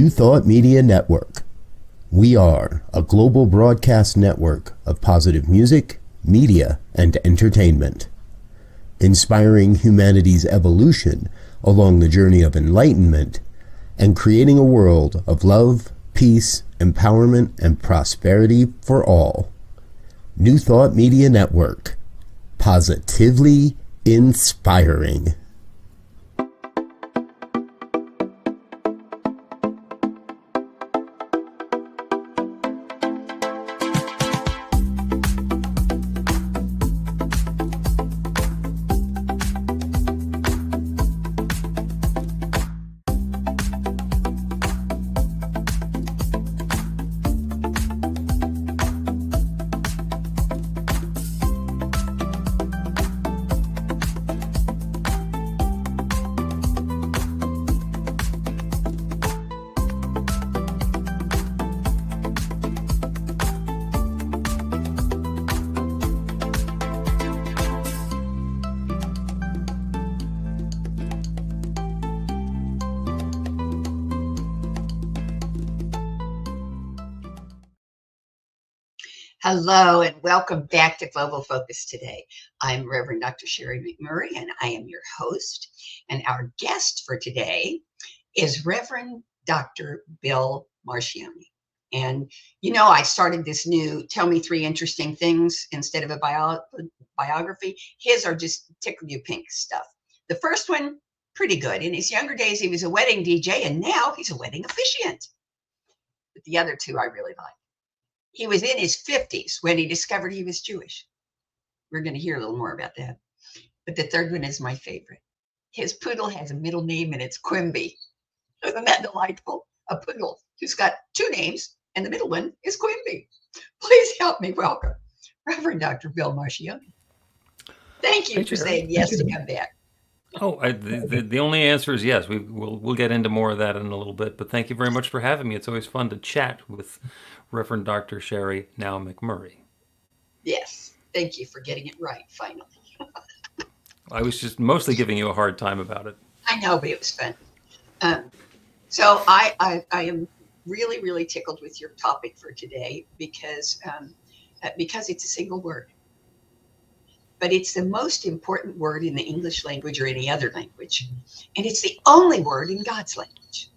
New Thought Media Network. We are a global broadcast network of positive music, media, and entertainment, inspiring humanity's evolution along the journey of enlightenment and creating a world of love, peace, empowerment, and prosperity for all. New Thought Media Network. Positively inspiring. Hello and welcome back to Global Focus Today. I'm Reverend Dr. Sharri McMurray and I am your host. And our guest for today is Reverend Dr. Bill Marchiony. And you know, I started this new Tell Me Three Interesting Things instead of a biography. His are just tickle you pink stuff. The first one, pretty good. In his younger days, he was a wedding DJ and now he's a wedding officiant. But the other two I really like. He was in his 50s when he discovered he was Jewish. We're going to hear a little more about that. But the third one is my favorite. His poodle has a middle name and it's Quimby. Isn't that delightful? A poodle who's got two names and the middle one is Quimby. Please help me welcome Reverend Dr. Bill Marchiony. Thank you for saying yes to come back. Oh, the only answer is yes. We'll get into more of that in a little bit, but thank you very much for having me. It's always fun to chat with Reverend Dr. Sharri, now McMurray. Yes, thank you for getting it right, finally. I was just mostly giving you a hard time about it. I know, but it was fun. So I am really, really tickled with your topic for today because it's a single word. But it's the most important word in the English language or any other language. And it's the only word in God's language.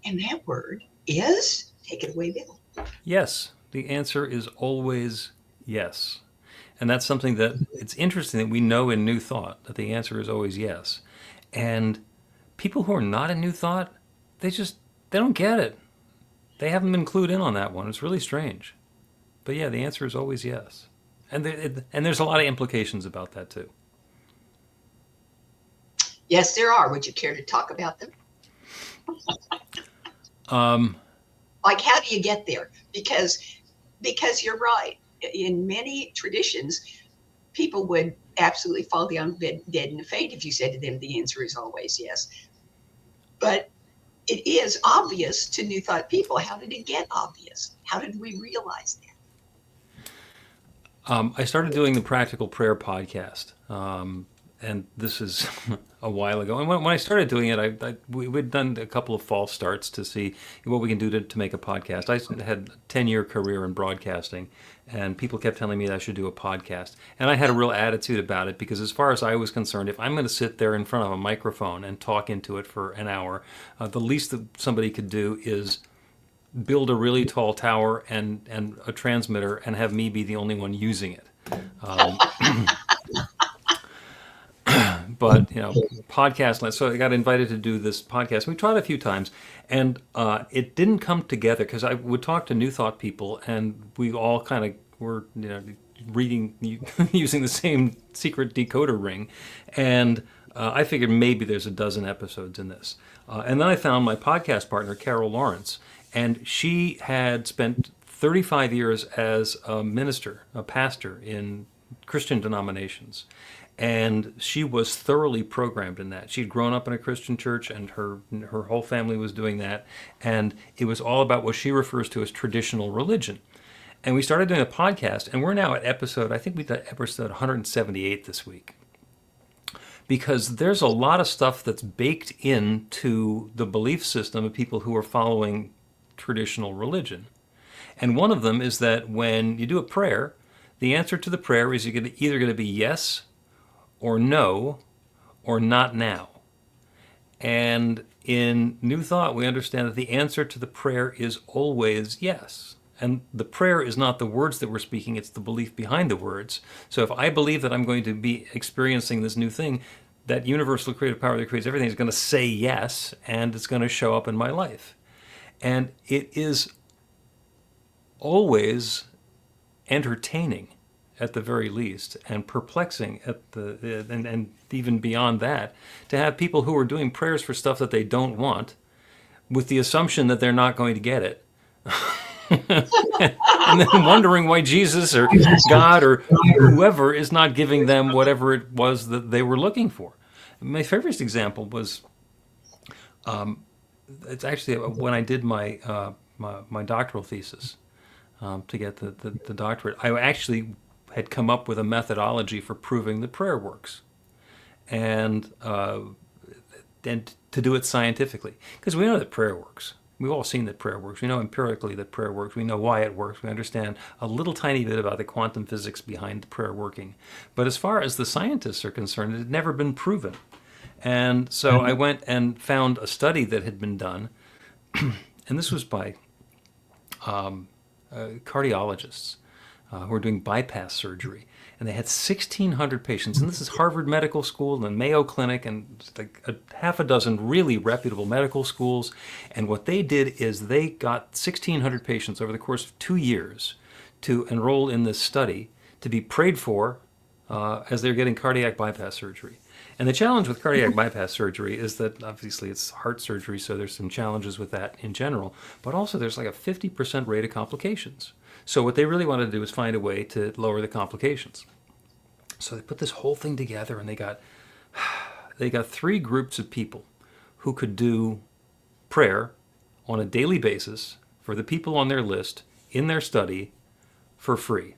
And that word is, take it away, Bill. Yes, the answer is always yes. And that's something that it's interesting that we know in New Thought, that the answer is always yes. And people who are not in New Thought, they don't get it. They haven't been clued in on that one. It's really strange. But yeah, the answer is always yes. And there's a lot of implications about that too. Yes, there are. Would you care to talk about them? Like, how do you get there? Because you're right. In many traditions, people would absolutely fall down dead in a faint if you said to them, the answer is always yes. But it is obvious to New Thought people. How did it get obvious? How did we realize that? I started doing the Practical Prayer podcast, and this is a while ago. And when I started doing it, we'd done a couple of false starts to see what we can do to make a podcast. I had a 10-year career in broadcasting, and people kept telling me that I should do a podcast. And I had a real attitude about it because as far as I was concerned, if I'm going to sit there in front of a microphone and talk into it for an hour, the least that somebody could do is build a really tall tower and a transmitter and have me be the only one using it. But, podcast. So I got invited to do this podcast. We tried a few times and it didn't come together because I would talk to New Thought people and we all kind of were, reading, using the same secret decoder ring. And I figured maybe there's a dozen episodes in this. And then I found my podcast partner, Carol Lawrence, and she had spent 35 years as a minister, a pastor in Christian denominations. And she was thoroughly programmed in that. She'd grown up in a Christian church and her whole family was doing that. And it was all about what she refers to as traditional religion. And we started doing a podcast and we're now at episode, I think we did episode 178 this week. because there's a lot of stuff that's baked into the belief system of people who are following traditional religion. And one of them is that when you do a prayer, the answer to the prayer is either going to be yes or no or not now. And in New Thought, we understand that the answer to the prayer is always yes. And the prayer is not the words that we're speaking, it's the belief behind the words. So if I believe that I'm going to be experiencing this new thing, that universal creative power that creates everything is going to say yes, and it's going to show up in my life. And it is always entertaining at the very least, and perplexing at and even beyond that, to have people who are doing prayers for stuff that they don't want, with the assumption that they're not going to get it. And then wondering why Jesus or God or whoever is not giving them whatever it was that they were looking for. My favorite example was, it's actually when I did my my doctoral thesis to get the doctorate. I actually had come up with a methodology for proving that prayer works, and to do it scientifically, because we know that prayer works. We've all seen that prayer works. We know empirically that prayer works. We know why it works. We understand a little tiny bit about the quantum physics behind prayer working. But as far as the scientists are concerned, it had never been proven. And so I went and found a study that had been done, and this was by cardiologists who were doing bypass surgery. And they had 1,600 patients, and this is Harvard Medical School and Mayo Clinic and like half a dozen really reputable medical schools. And what they did is they got 1,600 patients over the course of 2 years to enroll in this study to be prayed for as they're getting cardiac bypass surgery. And the challenge with cardiac bypass surgery is that obviously it's heart surgery, so there's some challenges with that in general, but also there's like a 50% rate of complications. So what they really wanted to do was find a way to lower the complications. So they put this whole thing together, and they got 3 groups of people who could do prayer on a daily basis for the people on their list in their study for free.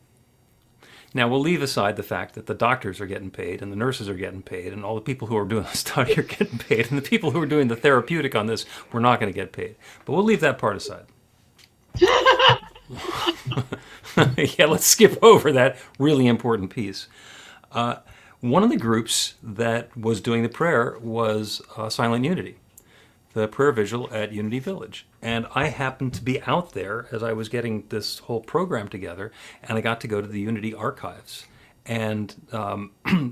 Now, we'll leave aside the fact that the doctors are getting paid and the nurses are getting paid and all the people who are doing the study are getting paid and the people who are doing the therapeutic on this were not going to get paid. But we'll leave that part aside. Yeah, let's skip over that really important piece. One of the groups that was doing the prayer was Silent Unity, the prayer vigil at Unity Village. And I happened to be out there as I was getting this whole program together, and I got to go to the Unity archives and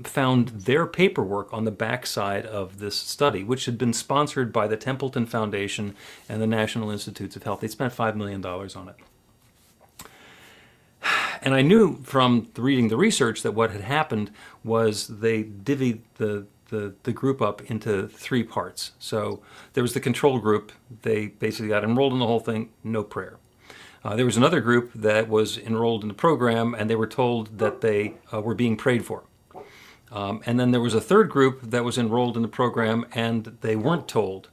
found their paperwork on the backside of this study, which had been sponsored by the Templeton Foundation and the National Institutes of Health. They spent $5 million on it. And I knew from reading the research that what had happened was they divvied the group up into 3 parts. So there was the control group. They basically got enrolled in the whole thing, no prayer. There was another group that was enrolled in the program, and they were told that they were being prayed for. And then there was a third group that was enrolled in the program, and they weren't told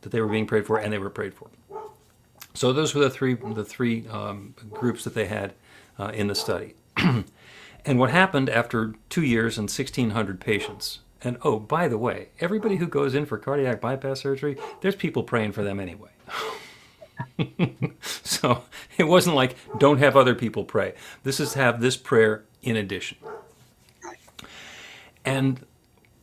that they were being prayed for, and they were prayed for. So those were the three groups that they had in the study. And what happened after 2 years and 1,600 patients, and oh, by the way, everybody who goes in for cardiac bypass surgery, there's people praying for them anyway. So it wasn't like, don't have other people pray. This is have this prayer in addition. And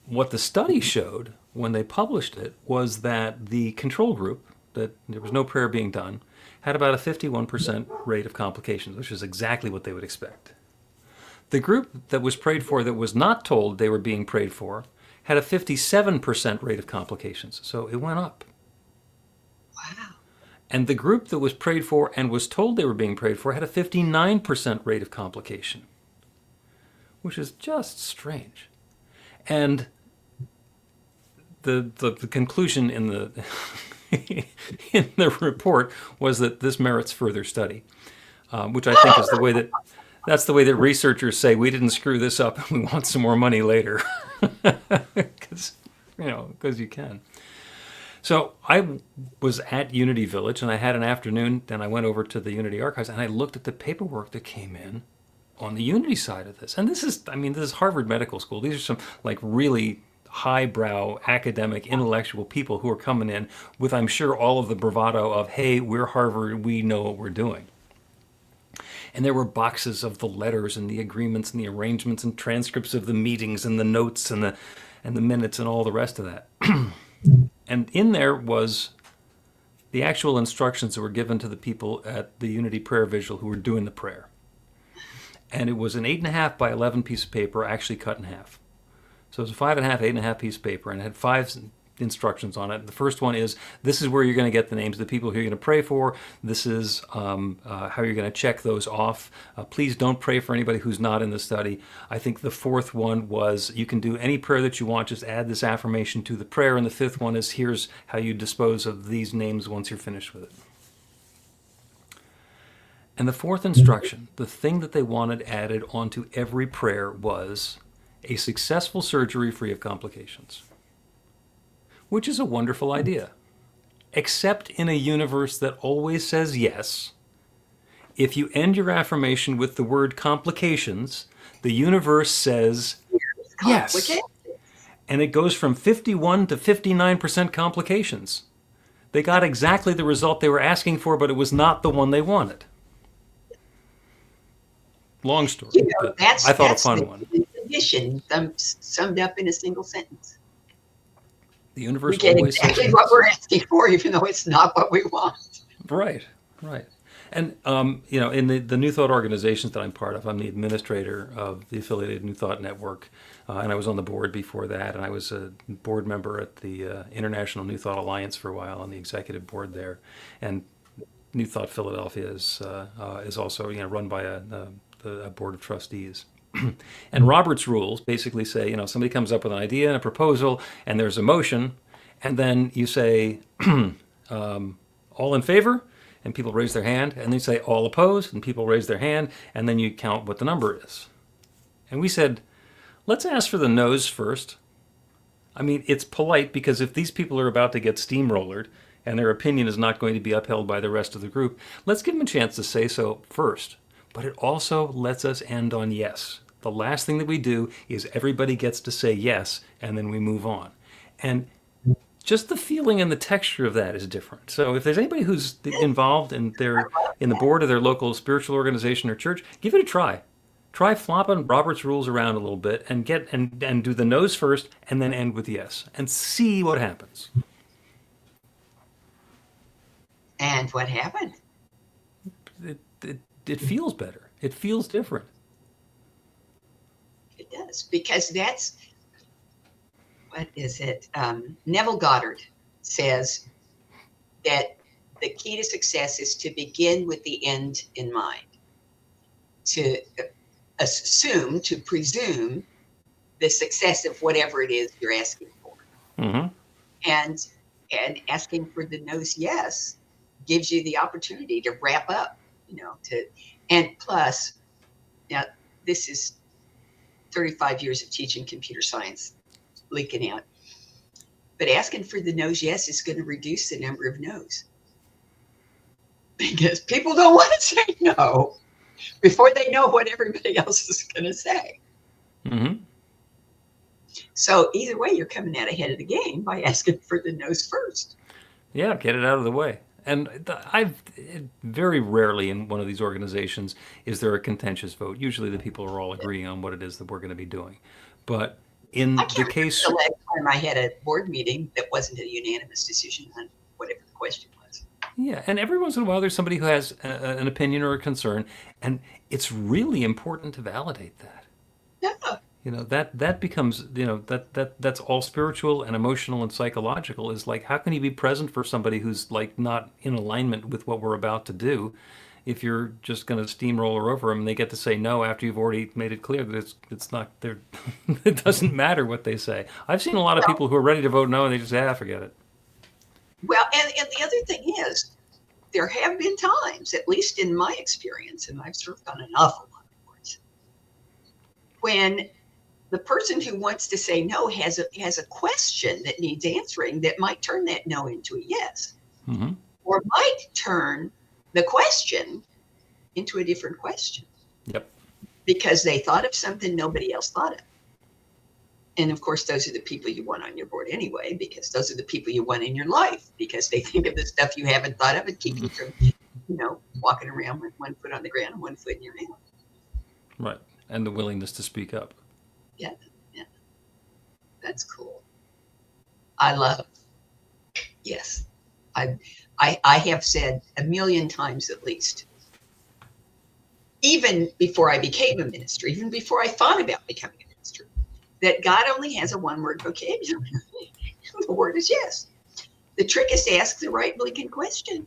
what the study showed when they published it was that the control group, that there was no prayer being done, had about a 51% rate of complications, which is exactly what they would expect. The group that was prayed for that was not told they were being prayed for had a 57% rate of complications, so it went up. Wow. And the group that was prayed for and was told they were being prayed for had a 59% rate of complication, which is just strange. And the conclusion in the in the report was that this merits further study, which I think is that's the way that researchers say we didn't screw this up and we want some more money later, because you can. So I was at Unity Village, and I had an afternoon, then I went over to the Unity archives, and I looked at the paperwork that came in on the Unity side of this. And this is Harvard Medical School. These are some like really highbrow, academic, intellectual people who are coming in with, I'm sure, all of the bravado of, hey, we're Harvard, we know what we're doing. And there were boxes of the letters and the agreements and the arrangements and transcripts of the meetings and the notes and the minutes and all the rest of that. And in there was the actual instructions that were given to the people at the Unity Prayer Vigil who were doing the prayer. And it was an 8.5 by 11 piece of paper actually cut in half. So it was a 5.5, 8.5 piece of paper, and it had 5 instructions on it. The first one is, this is where you're going to get the names of the people who you're going to pray for. This is how you're going to check those off. Please don't pray for anybody who's not in the study. I think the fourth one was, you can do any prayer that you want, just add this affirmation to the prayer. And the fifth one is, here's how you dispose of these names once you're finished with it. And the fourth instruction, the thing that they wanted added onto every prayer, was a successful surgery free of complications. Which is a wonderful idea. Except in a universe that always says yes. If you end your affirmation with the word complications, the universe says yes. And it goes from 51 to 59% complications. They got exactly the result they were asking for, but it was not the one they wanted. Long story. I thought a fun one. Condition summed up in a single sentence. The universe we get always exactly says what we're asking for, even though it's not what we want. Right. And, in the New Thought organizations that I'm part of, I'm the administrator of the affiliated New Thought Network, and I was on the board before that, and I was a board member at the International New Thought Alliance for a while on the executive board there. And New Thought Philadelphia is also run by a board of trustees. And Robert's rules basically say, somebody comes up with an idea and a proposal, and there's a motion, and then you say, all in favor, and people raise their hand, and then you say all opposed, and people raise their hand, and then you count what the number is. And we said, let's ask for the no's first. I mean, it's polite, because if these people are about to get steamrollered, and their opinion is not going to be upheld by the rest of the group, let's give them a chance to say so first. But it also lets us end on yes. The last thing that we do is everybody gets to say yes, and then we move on. And just the feeling and the texture of that is different. So if there's anybody who's involved in the board of their local spiritual organization or church, give it a try. Try flopping Robert's rules around a little bit and and do the no's first, and then end with yes, and see what happens. And what happened? It feels better. It feels different. It does, because that's, what is it? Neville Goddard says that the key to success is to begin with the end in mind, to presume the success of whatever it is you're asking for. Mm-hmm. And asking for the no's yes gives you the opportunity to wrap up, and plus, now this is 35 years of teaching computer science leaking out. But asking for the no's yes is going to reduce the number of no's. Because people don't want to say no before they know what everybody else is going to say. Mm-hmm. So either way, you're coming out ahead of the game by asking for the no's first. Yeah, get it out of the way. And very rarely in one of these organizations is there a contentious vote. Usually the people are all agreeing on what it is that we're going to be doing. But in the case, the last time I had a board meeting that wasn't a unanimous decision on whatever the question was. Yeah, and every once in a while there's somebody who has an opinion or a concern, and it's really important to validate that. Yeah. That becomes, that's all spiritual and emotional and psychological. Is like, how can you be present for somebody who's like not in alignment with what we're about to do if you're just going to steamroller over them and they get to say no after you've already made it clear that it's not there. It doesn't matter what they say. I've seen a lot of people who are ready to vote no and they just say, forget it. Well, and the other thing is, there have been times, at least in my experience, and I've served on an awful lot of boards, when the person who wants to say no has a question that needs answering that might turn that no into a yes, mm-hmm. or might turn the question into a different question. Yep. Because they thought of something nobody else thought of. And of course, those are the people you want on your board anyway, because those are the people you want in your life, because they think of the stuff you haven't thought of and keep you from, walking around with one foot on the ground and one foot in your mouth. Right. And the willingness to speak up. Yeah. Yeah. That's cool. I love, yes. I have said a million times at least, even before I became a minister, even before I thought about becoming a minister, that God only has a one-word vocabulary. The word is yes. The trick is to ask the right blinking question.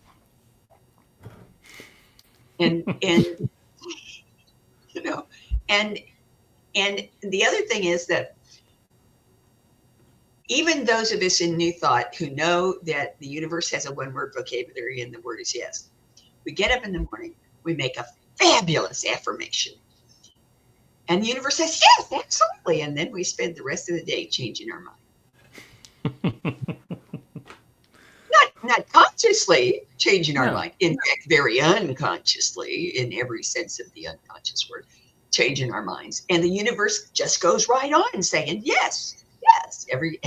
And and the other thing is that even those of us in New Thought who know that the universe has a one-word vocabulary and the word is yes, we get up in the morning, we make a fabulous affirmation. And the universe says, yes, absolutely. And then we spend the rest of the day changing our mind. Not consciously changing our mind. In fact, very unconsciously, in every sense of the unconscious word, changing our minds. And the universe just goes right on saying, yes, yes. Every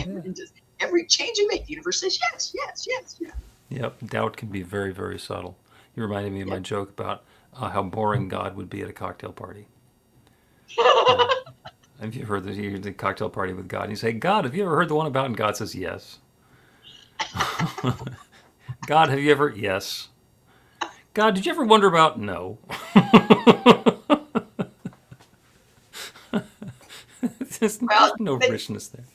change you make, the universe says, yes, yes, yes, yes. Yep. Doubt can be very, very subtle. You reminded me of my joke about how boring God would be at a cocktail party. Have you heard the cocktail party with God? And you say, God, have you ever heard the one about? And God says, yes. God, have you ever? Yes. God, did you ever wonder about? No. There's no richness there.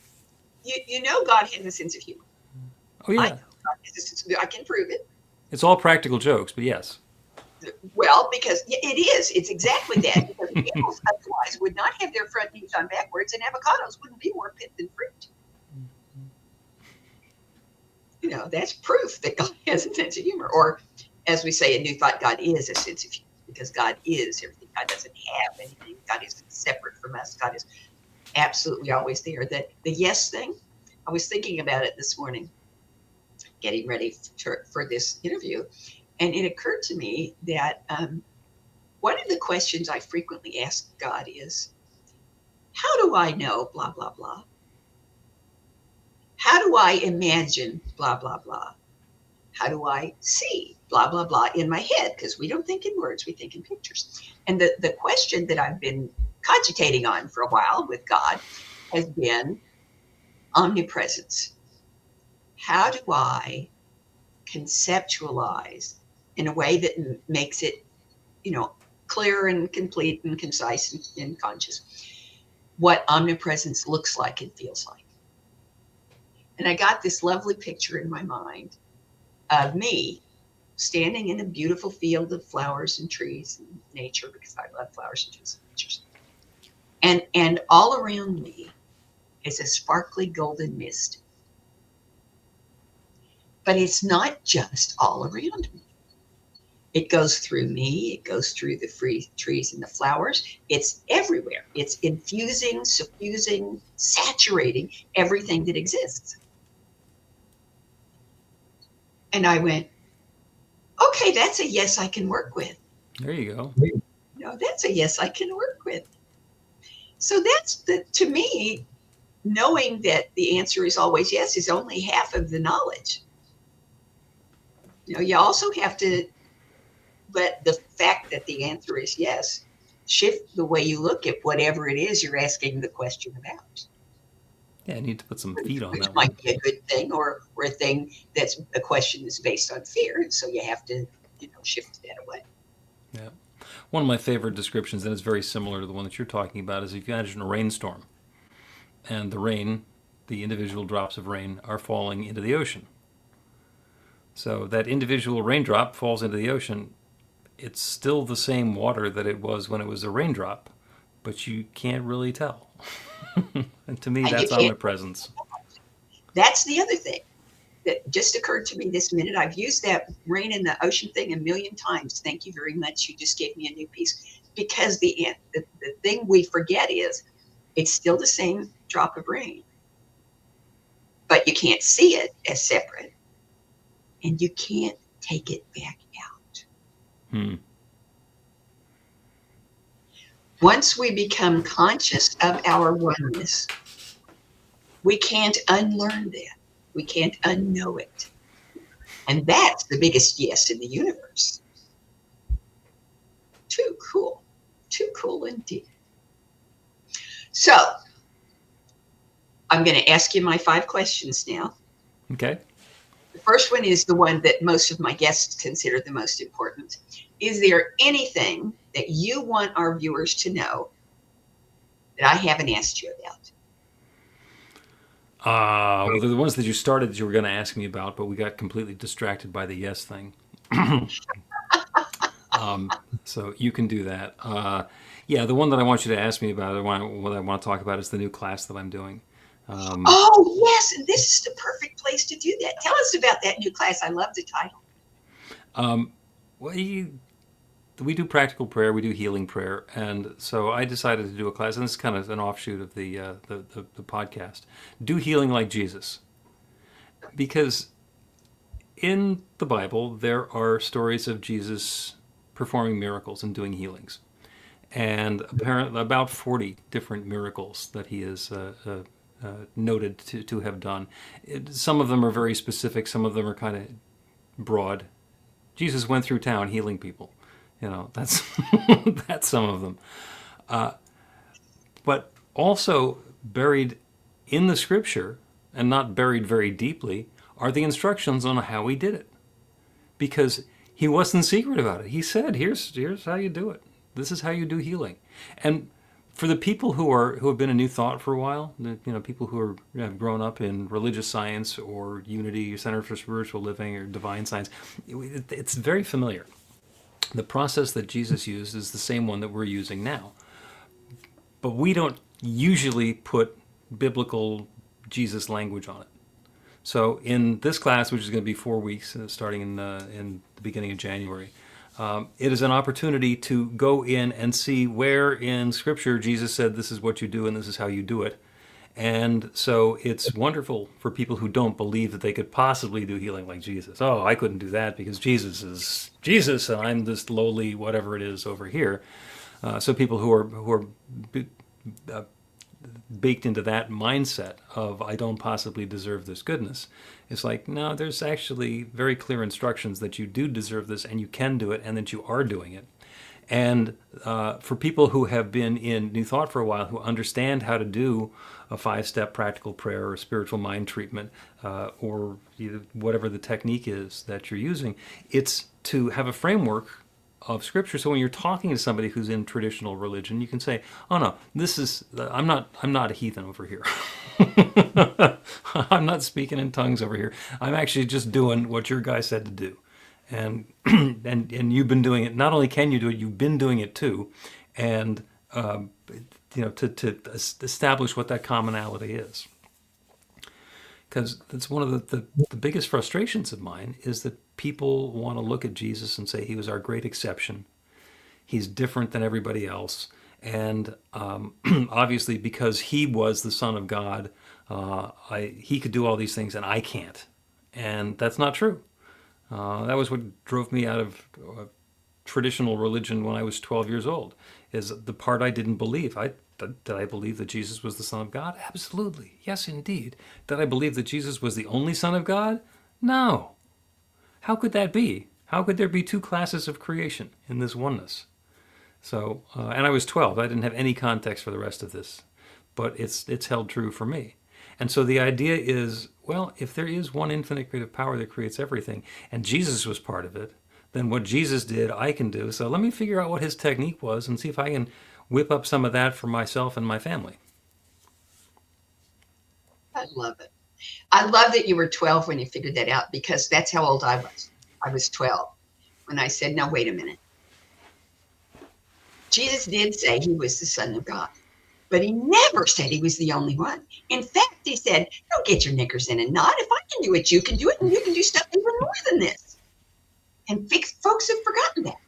God has a sense of humor. Oh, yeah. I know God has a sense of humor. I can prove it. It's all practical jokes, but yes. Well, because it is. It's exactly that. Because animals otherwise would not have their front teeth on backwards, and avocados wouldn't be more pit than fruit. That's proof that God has a sense of humor. Or, as we say in New Thought, God is a sense of humor, because God is everything. God doesn't have anything. God isn't separate from us. God is absolutely always there. The yes thing, I was thinking about it this morning, getting ready for this interview. And it occurred to me that one of the questions I frequently ask God is, how do I know blah, blah, blah? How do I imagine blah, blah, blah? How do I see blah, blah, blah in my head? Because we don't think in words, we think in pictures. And the question that I've been cogitating on for a while with God has been omnipresence. How do I conceptualize in a way that makes it, clear and complete and concise and conscious, what omnipresence looks like and feels like? And I got this lovely picture in my mind of me standing in a beautiful field of flowers and trees and nature, because I love flowers and trees and nature. And all around me is a sparkly golden mist. But it's not just all around me. It goes through me. It goes through the free trees and the flowers. It's everywhere. It's infusing, suffusing, saturating everything that exists. And I went, okay, that's a yes I can work with. There you go. That's a yes I can work with. So that's to me, knowing that the answer is always yes is only half of the knowledge. You also have to let the fact that the answer is yes shift the way you look at whatever it is you're asking the question about. Yeah, I need to put some feet on Which that one. might be a good thing, or a thing that's a question that's based on fear. And so you have to, shift that away. Yeah. One of my favorite descriptions, and it's very similar to the one that you're talking about, is if you imagine a rainstorm, and the rain, the individual drops of rain, are falling into the ocean. So that individual raindrop falls into the ocean. It's still the same water that it was when it was a raindrop, but you can't really tell. And to me, that's omnipresence. That's the other thing that just occurred to me this minute. I've used that rain in the ocean thing a million times. Thank you very much. You just gave me a new piece. Because the thing we forget is it's still the same drop of rain, but you can't see it as separate, and you can't take it back out. Once we become conscious of our oneness, We can't unlearn that. We can't unknow it. And that's the biggest yes in the universe. Too cool. Too cool indeed. So, I'm going to ask you my 5 questions now. Okay. The first one is the one that most of my guests consider the most important. Is there anything that you want our viewers to know that I haven't asked you about? Well, they're the ones that you started that you were going to ask me about, but we got completely distracted by the yes thing. So you can do that. Yeah, the one that I want you to ask me about, what I want to talk about is the new class that I'm doing. Oh, yes. And this is the perfect place to do that. Tell us about that new class. I love the title. Well, we do practical prayer, we do healing prayer, and so I decided to do a class, and this is kind of an offshoot of the podcast. Do healing like Jesus, because in the Bible there are stories of Jesus performing miracles and doing healings, and apparently about 40 different miracles that he is noted to have done. Some of them are very specific, some of them are kind of broad. Jesus went through town healing people. That's that's some of them. But also buried in the scripture, and not buried very deeply, are the instructions on how he did it. Because he wasn't secret about it. He said, here's how you do it. This is how you do healing. And for the people who have been in New Thought for a while, people who have grown up in religious science or Unity, Center for Spiritual Living, or Divine Science, it's very familiar. The process that Jesus used is the same one that we're using now. But we don't usually put biblical Jesus language on it. So in this class, which is going to be 4 weeks, starting in the beginning of January, it is an opportunity to go in and see where in Scripture Jesus said this is what you do and this is how you do it. And so it's wonderful for people who don't believe that they could possibly do healing like Jesus. Oh, I couldn't do that because Jesus is Jesus and I'm this lowly whatever it is over here. So people who are baked into that mindset of I don't possibly deserve this goodness. It's like, no, there's actually very clear instructions that you do deserve this and you can do it and that you are doing it. And for people who have been in New Thought for a while, who understand how to do a 5-step practical prayer or spiritual mind treatment, or whatever the technique is that you're using, it's to have a framework of Scripture. So when you're talking to somebody who's in traditional religion, you can say, "Oh no, I'm not a heathen over here. I'm not speaking in tongues over here. I'm actually just doing what your guy said to do." And and you've been doing it. Not only can you do it, you've been doing it too, and to establish what that commonality is. Because that's one of the biggest frustrations of mine is that people want to look at Jesus and say he was our great exception. He's different than everybody else, and obviously because he was the Son of God, he could do all these things and I can't, and that's not true. That was what drove me out of traditional religion when I was 12 years old, is the part I didn't believe. Did I believe that Jesus was the Son of God? Absolutely. Yes, indeed. Did I believe that Jesus was the only Son of God? No. How could that be? How could there be 2 classes of creation in this oneness? So, and I was 12. I didn't have any context for the rest of this, but it's held true for me. And so the idea is, well, if there is one infinite creative power that creates everything, and Jesus was part of it, then what Jesus did, I can do. So let me figure out what his technique was and see if I can whip up some of that for myself and my family. I love it. I love that you were 12 when you figured that out, because that's how old I was. I was 12 when I said, no, wait a minute. Jesus did say he was the Son of God, but he never said he was the only one. In fact, he said, don't get your knickers in a knot. If I can do it, you can do it, and you can do stuff even more than this. And folks have forgotten that.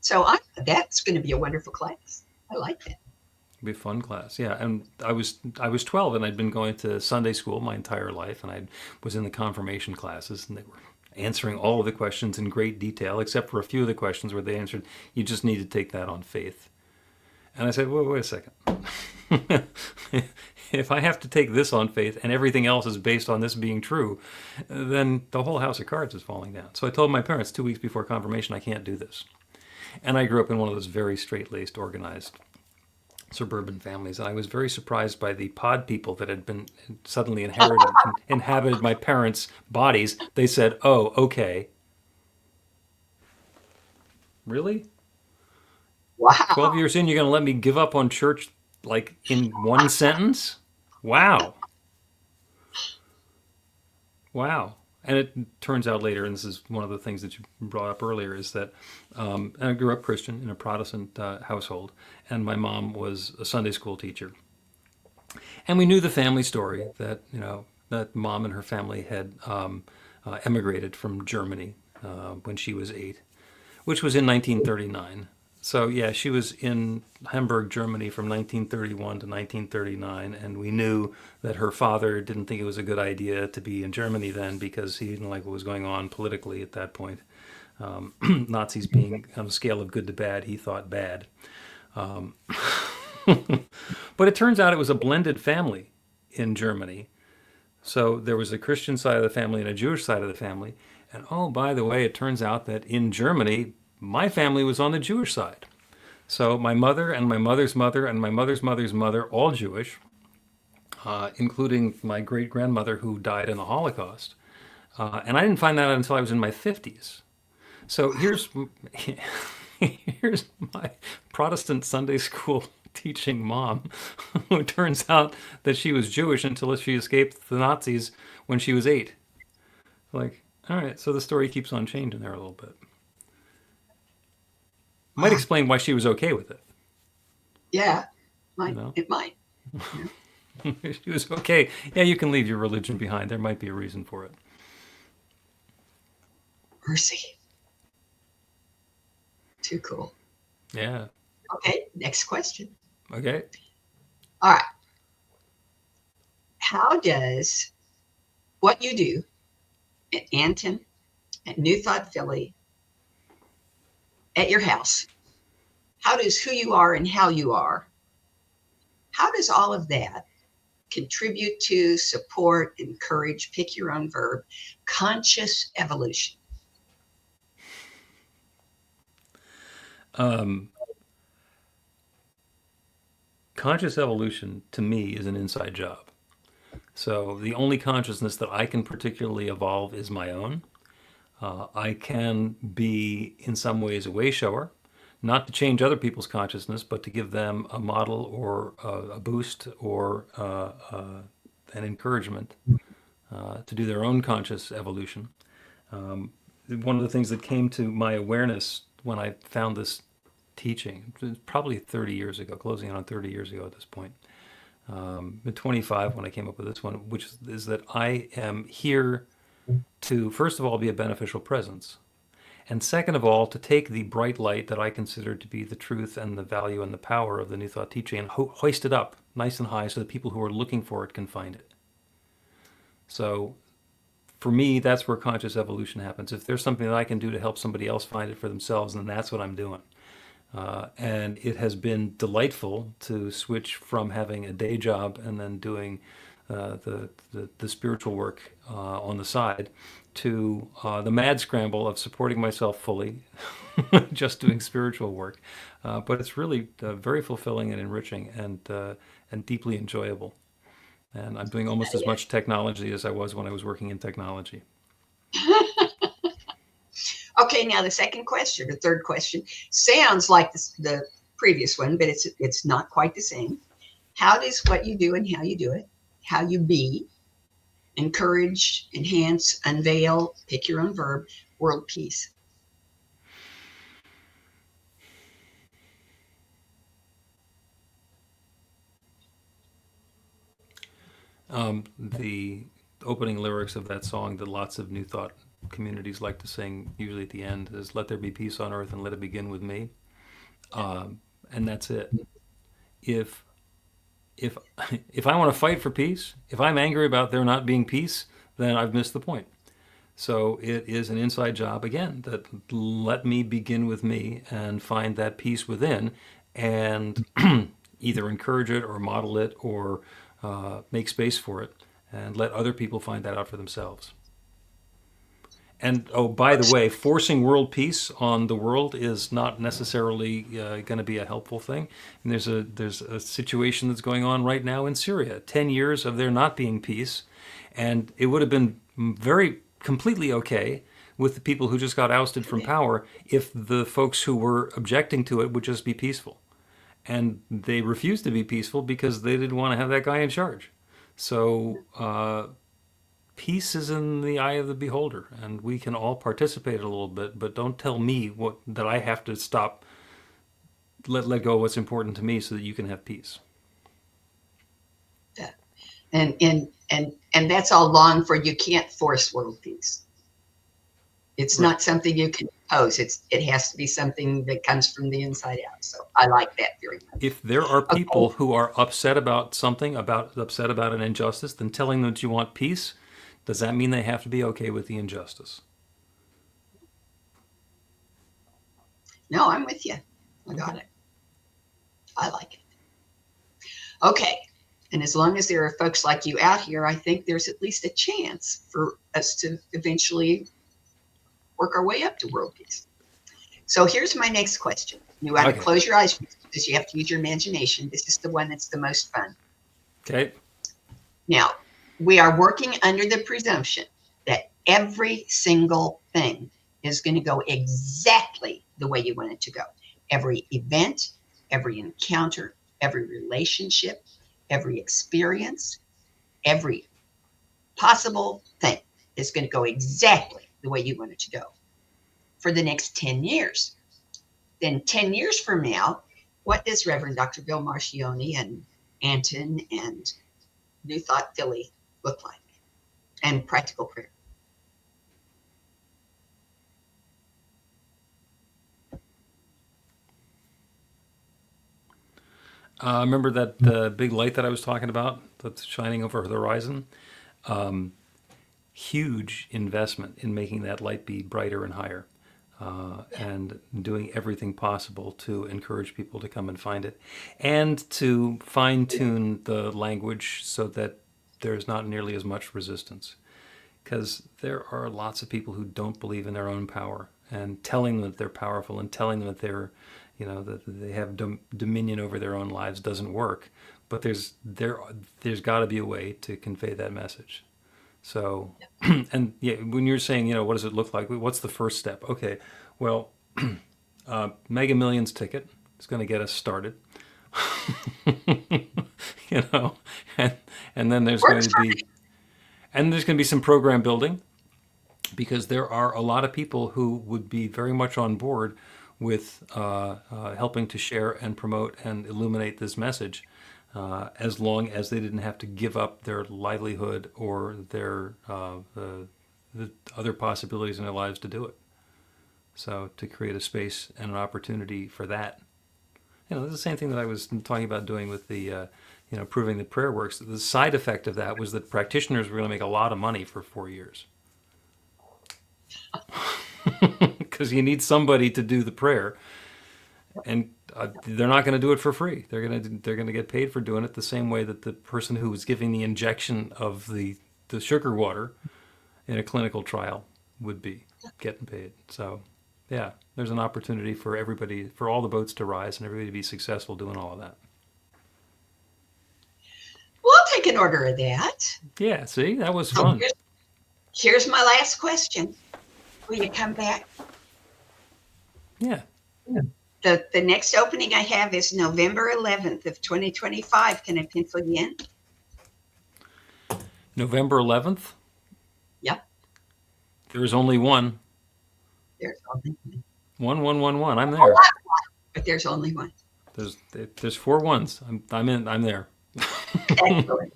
So that's going to be a wonderful class. I like that. It'll be a fun class, yeah. And I was 12, and I'd been going to Sunday school my entire life, and I was in the confirmation classes, and they were answering all of the questions in great detail, except for a few of the questions where they answered, you just need to take that on faith. And I said, well, wait a second. if I have to take this on faith and everything else is based on this being true, then the whole house of cards is falling down. So I told my parents 2 weeks before confirmation, I can't do this. And I grew up in one of those very straight-laced, organized suburban families, and I was very surprised by the pod people that had been suddenly inhabited my parents' bodies. They said, "Oh, okay, really? 12 Wow. years in, you're going to let me give up on church like in one sentence? Wow, wow." And it turns out later, and this is one of the things that you brought up earlier, is that I grew up Christian in a Protestant household, and my mom was a Sunday school teacher. And we knew the family story that, that mom and her family had emigrated from Germany when she was 8, which was in 1939. So yeah, she was in Hamburg, Germany from 1931 to 1939, and we knew that her father didn't think it was a good idea to be in Germany then because he didn't like what was going on politically at that point. Nazis being on a scale of good to bad, he thought bad. Um, but it turns out it was a blended family in Germany. So there was a Christian side of the family and a Jewish side of the family. And oh, by the way, it turns out that in Germany, my family was on the Jewish side. So my mother and my mother's mother and my mother's mother's mother, all Jewish, including my great-grandmother who died in the Holocaust. And I didn't find that out until I was in my 50s. So here's my Protestant Sunday school teaching mom, who turns out that she was Jewish until she escaped the Nazis when she was 8. Like, all right, so the story keeps on changing there a little bit. Might explain why she was okay with it. Yeah, You know, it might. Yeah. she was okay. Yeah, you can leave your religion behind. There might be a reason for it. Mercy. Too cool. Yeah. Okay, next question. Okay. All right. How does what you do at Anton, at New Thought Philly, at your house, how does who you are and how you are, how does all of that contribute to, support, encourage, pick your own verb, conscious evolution? Um, Conscious evolution to me is an inside job. So the only consciousness that I can particularly evolve is my own. I can be, in some ways, a way shower, not to change other people's consciousness, but to give them a model or a boost or an encouragement to do their own conscious evolution. One of the things that came to my awareness when I found this teaching, it was probably 30 years ago, closing in on 30 years ago at this point, at 25 when I came up with this one, which is that I am here to, first of all, be a beneficial presence. And second of all, to take the bright light that I consider to be the truth and the value and the power of the New Thought teaching and hoist it up nice and high so that people who are looking for it can find it. So for me, that's where conscious evolution happens. If there's something that I can do to help somebody else find it for themselves, then that's what I'm doing. And it has been delightful to switch from having a day job and then doing the spiritual work on the side to the mad scramble of supporting myself fully, just doing spiritual work. But it's really very fulfilling and enriching and deeply enjoyable. And I'm doing almost as much technology as I was when I was working in technology. Okay, now the second question, or third question, sounds like the previous one, but it's not quite the same. How does what you do and how you do it, how you be, encourage, enhance, unveil, pick your own verb, world peace? The opening lyrics of that song that lots of New Thought communities like to sing, usually at the end, is "Let there be peace on earth and let it begin with me," and that's it. If if if I want to fight for peace, if I'm angry about there not being peace, then I've missed the point. So it is an inside job again that let me begin with me and find that peace within, and either encourage it or model it or make space for it, and let other people find that out for themselves. And oh, by the way, forcing world peace on the world is not necessarily going to be a helpful thing. And there's a situation that's going on right now in Syria. 10 years of there not being peace, and it would have been very completely okay with the people who just got ousted from power if the folks who were objecting to it would just be peaceful. And they refused to be peaceful because they didn't want to have that guy in charge. So peace is in the eye of the beholder, and we can all participate a little bit, but don't tell me that I have to stop, let go of what's important to me so that you can have peace. Yeah. And that's all long for, you can't force world peace. It's Right. not something you can impose. It has to be something that comes from the inside out. So I like that very much. If there are Okay. people who are upset about something, upset about an injustice, then telling them that you want peace, does that mean they have to be okay with the injustice? No, I'm with you. I got it. I like it. Okay. And as long as there are folks like you out here, I think there's at least a chance for us to eventually work our way up to world peace. So here's my next question. You want Okay. to close your eyes because you have to use your imagination. This is the one that's the most fun. Okay. Now, we are working under the presumption that every single thing is going to go exactly the way you want it to go. Every event, every encounter, every relationship, every experience, every possible thing is going to go exactly the way you want it to go for the next 10 years. Then 10 years from now, what does Reverend Dr. Bill Marchiony and Anton and New Thought Philly look like? And practical prayer. Remember that big light that I was talking about that's shining over the horizon? Huge investment in making that light be brighter and higher, and doing everything possible to encourage people to come and find it, and to fine-tune the language so that there's not nearly as much resistance. Because there are lots of people who don't believe in their own power, and telling them that they're powerful and telling them that they're, that they have dominion over their own lives doesn't work. But there's got to be a way to convey that message. So, and yeah, when you're saying, what does it look like? What's the first step? Okay, well, Mega Millions ticket is going to get us started. And then there's going to be some program building, because there are a lot of people who would be very much on board with helping to share and promote and illuminate this message, as long as they didn't have to give up their livelihood or their the other possibilities in their lives to do it. So to create a space and an opportunity for that. It's the same thing that I was talking about doing with the proving that prayer works. The side effect of that was that practitioners were going to make a lot of money for 4 years. Because you need somebody to do the prayer, and they're not going to do it for free. They're going to get paid for doing it the same way that the person who was giving the injection of the sugar water in a clinical trial would be getting paid. So yeah, there's an opportunity for everybody, for all the boats to rise and everybody to be successful doing all of that. Well, I'll take an order of that. Yeah, see, that was fun. Here's my last question. Will you come back? Yeah. The next opening I have is November 11th of 2025. Can I pencil you in? November 11th? Yep. There's only one. There's only one. 1111. I'm A there. lot, but there's only one. There's 4 ones. I'm there. Excellent.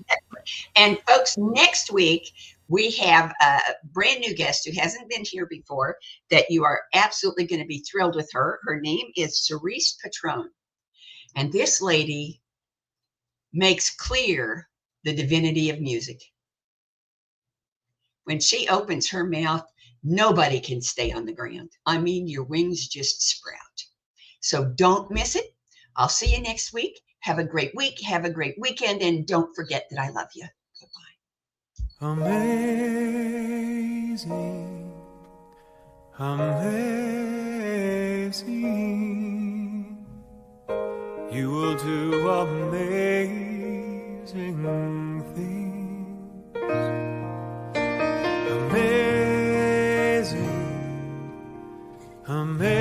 And folks, next week we have a brand new guest who hasn't been here before that you are absolutely going to be thrilled with her. Her name is Cerise Patron. And this lady makes clear the divinity of music. When she opens her mouth, nobody can stay on the ground. I mean, your wings just sprout. So don't miss it. I'll see you next week. Have a great week. Have a great weekend. And don't forget that I love you. Goodbye. Amazing, amazing, you will do amazing things. Amazing, amazing,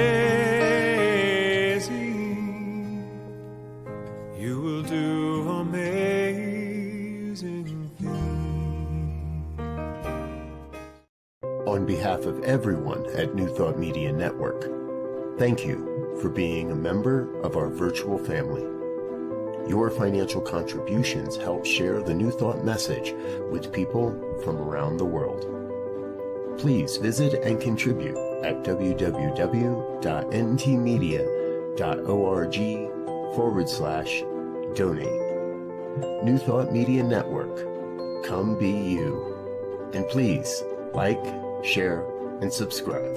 you will do amazing things. On behalf of everyone at New Thought Media Network, thank you for being a member of our virtual family. Your financial contributions help share the New Thought message with people from around the world. Please visit and contribute at www.ntmedia.org/donate. New Thought Media Network, come be you. And please like, share, and subscribe.